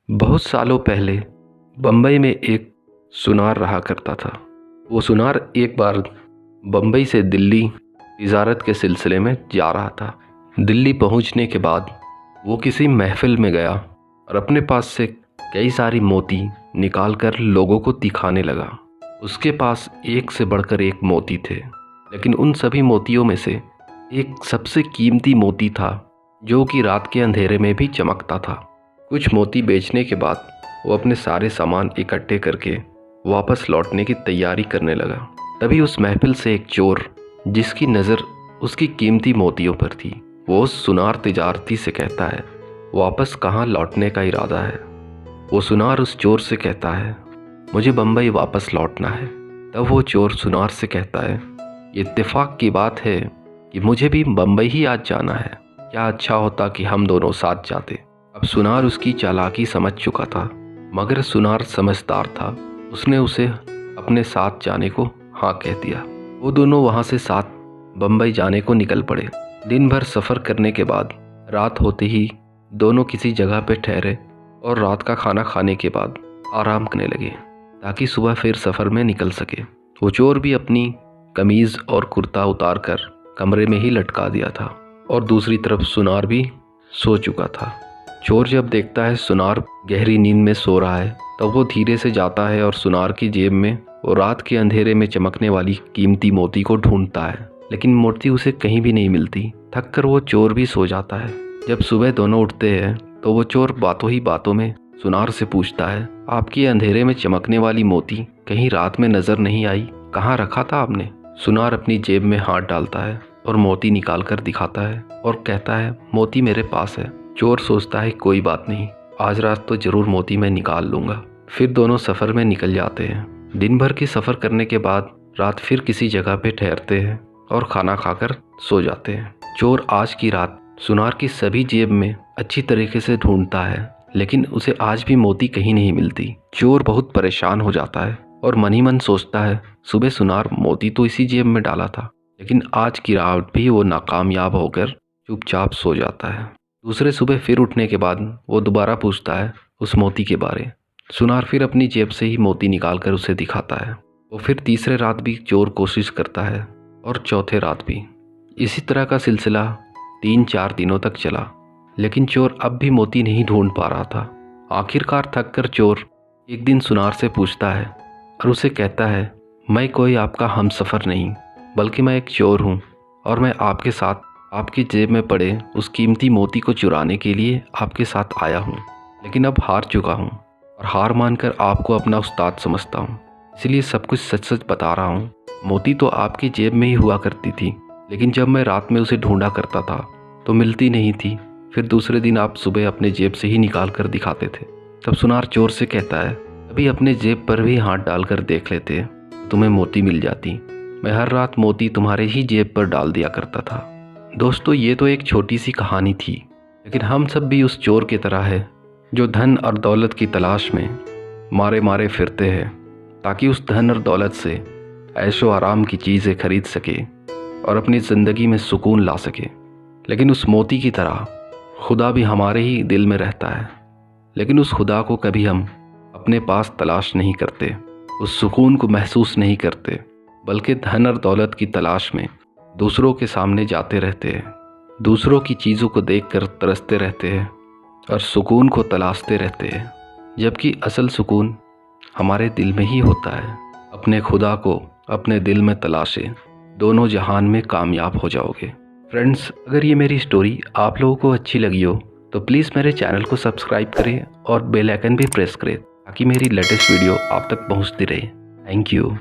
बहुत सालों पहले बम्बई में एक सुनार रहा करता था। वो सुनार एक बार बम्बई से दिल्ली तिजारत के सिलसिले में जा रहा था। दिल्ली पहुंचने के बाद वो किसी महफिल में गया और अपने पास से कई सारी मोती निकालकर लोगों को दिखाने लगा। उसके पास एक से बढ़कर एक मोती थे, लेकिन उन सभी मोतियों में से एक सबसे कीमती मोती था जो कि रात के अंधेरे में भी चमकता था। कुछ मोती बेचने के बाद वो अपने सारे सामान इकट्ठे करके वापस लौटने की तैयारी करने लगा। तभी उस महफिल से एक चोर, जिसकी नज़र उसकी कीमती मोतियों पर थी, वो उस सुनार तिजारती से कहता है, वापस कहाँ लौटने का इरादा है। वो सुनार उस चोर से कहता है, मुझे बम्बई वापस लौटना है। तब वो चोर सुनार से कहता है, ये इत्तेफाक की बात है कि मुझे भी बम्बई ही आज जाना है। क्या अच्छा होता कि हम दोनों साथ जाते। अब सुनार उसकी चालाकी समझ चुका था, मगर सुनार समझदार था। उसने उसे अपने साथ जाने को हाँ कह दिया। वो दोनों वहाँ से साथ बम्बई जाने को निकल पड़े। दिन भर सफ़र करने के बाद रात होते ही दोनों किसी जगह पे ठहरे और रात का खाना खाने के बाद आराम करने लगे ताकि सुबह फिर सफ़र में निकल सके। वो चोर भी अपनी कमीज़ और कुर्ता उतार कर कमरे में ही लटका दिया था और दूसरी तरफ सुनार भी सो चुका था। चोर जब देखता है सुनार गहरी नींद में सो रहा है, तब वो धीरे से जाता है और सुनार की जेब में वो रात के अंधेरे में चमकने वाली कीमती मोती को ढूंढता है, लेकिन मोती उसे कहीं भी नहीं मिलती। थक कर वो चोर भी सो जाता है। जब सुबह दोनों उठते हैं तो वो चोर बातों ही बातों में सुनार से पूछता है, आपकी अंधेरे में चमकने वाली मोती कहीं रात में नजर नहीं आई, कहाँ रखा था आपने? सुनार अपनी जेब में हाथ डालता है और मोती निकाल कर दिखाता है और कहता है, मोती मेरे पास है। चोर सोचता है, कोई बात नहीं, आज रात तो जरूर मोती मैं निकाल लूँगा। फिर दोनों सफ़र में निकल जाते हैं। दिन भर की सफ़र करने के बाद रात फिर किसी जगह पे ठहरते हैं और खाना खाकर सो जाते हैं। चोर आज की रात सुनार की सभी जेब में अच्छी तरीके से ढूंढता है, लेकिन उसे आज भी मोती कहीं नहीं मिलती। चोर बहुत परेशान हो जाता है और मन ही मन सोचता है, सुबह सुनार मोती तो इसी जेब में डाला था, लेकिन आज की रात भी वो नाकामयाब होकर चुपचाप सो जाता है। दूसरे सुबह फिर उठने के बाद वो दोबारा पूछता है उस मोती के बारे। सुनार फिर अपनी जेब से ही मोती निकाल कर उसे दिखाता है। वो फिर तीसरे रात भी चोर कोशिश करता है और चौथे रात भी। इसी तरह का सिलसिला 3-4 दिनों तक चला, लेकिन चोर अब भी मोती नहीं ढूंढ पा रहा था। आखिरकार थक कर चोर एक दिन सुनार से पूछता है और उसे कहता है, मैं कोई आपका हमसफ़र नहीं, बल्कि मैं एक चोर हूँ और मैं आपके साथ आपकी जेब में पड़े उस कीमती मोती को चुराने के लिए आपके साथ आया हूँ। लेकिन अब हार चुका हूँ और हार मानकर आपको अपना उस्ताद समझता हूँ, इसलिए सब कुछ सच सच बता रहा हूँ। मोती तो आपकी जेब में ही हुआ करती थी, लेकिन जब मैं रात में उसे ढूंढा करता था तो मिलती नहीं थी। फिर दूसरे दिन आप सुबह अपने जेब से ही निकाल कर दिखाते थे। तब सुनार चोर से कहता है, अभी अपने जेब पर भी हाथ डाल कर देख लेते, तुम्हें मोती मिल जाती। मैं हर रात मोती तुम्हारे ही जेब पर डाल दिया करता था। दोस्तों, ये तो एक छोटी सी कहानी थी, लेकिन हम सब भी उस चोर की तरह है जो धन और दौलत की तलाश में मारे मारे फिरते हैं ताकि उस धन और दौलत से ऐशो आराम की चीज़ें खरीद सके और अपनी ज़िंदगी में सुकून ला सके। लेकिन उस मोती की तरह खुदा भी हमारे ही दिल में रहता है, लेकिन उस खुदा को कभी हम अपने पास तलाश नहीं करते, उस सुकून को महसूस नहीं करते, बल्कि धन और दौलत की तलाश में दूसरों के सामने जाते रहते हैं, दूसरों की चीज़ों को देखकर तरसते रहते हैं और सुकून को तलाशते रहते हैं, जबकि असल सुकून हमारे दिल में ही होता है। अपने खुदा को अपने दिल में तलाशे, दोनों जहान में कामयाब हो जाओगे। फ्रेंड्स, अगर ये मेरी स्टोरी आप लोगों को अच्छी लगी हो तो प्लीज़ मेरे चैनल को सब्सक्राइब करें और बेल आइकन भी प्रेस करें ताकि मेरी लेटेस्ट वीडियो आप तक पहुंचती रहे। Thank you.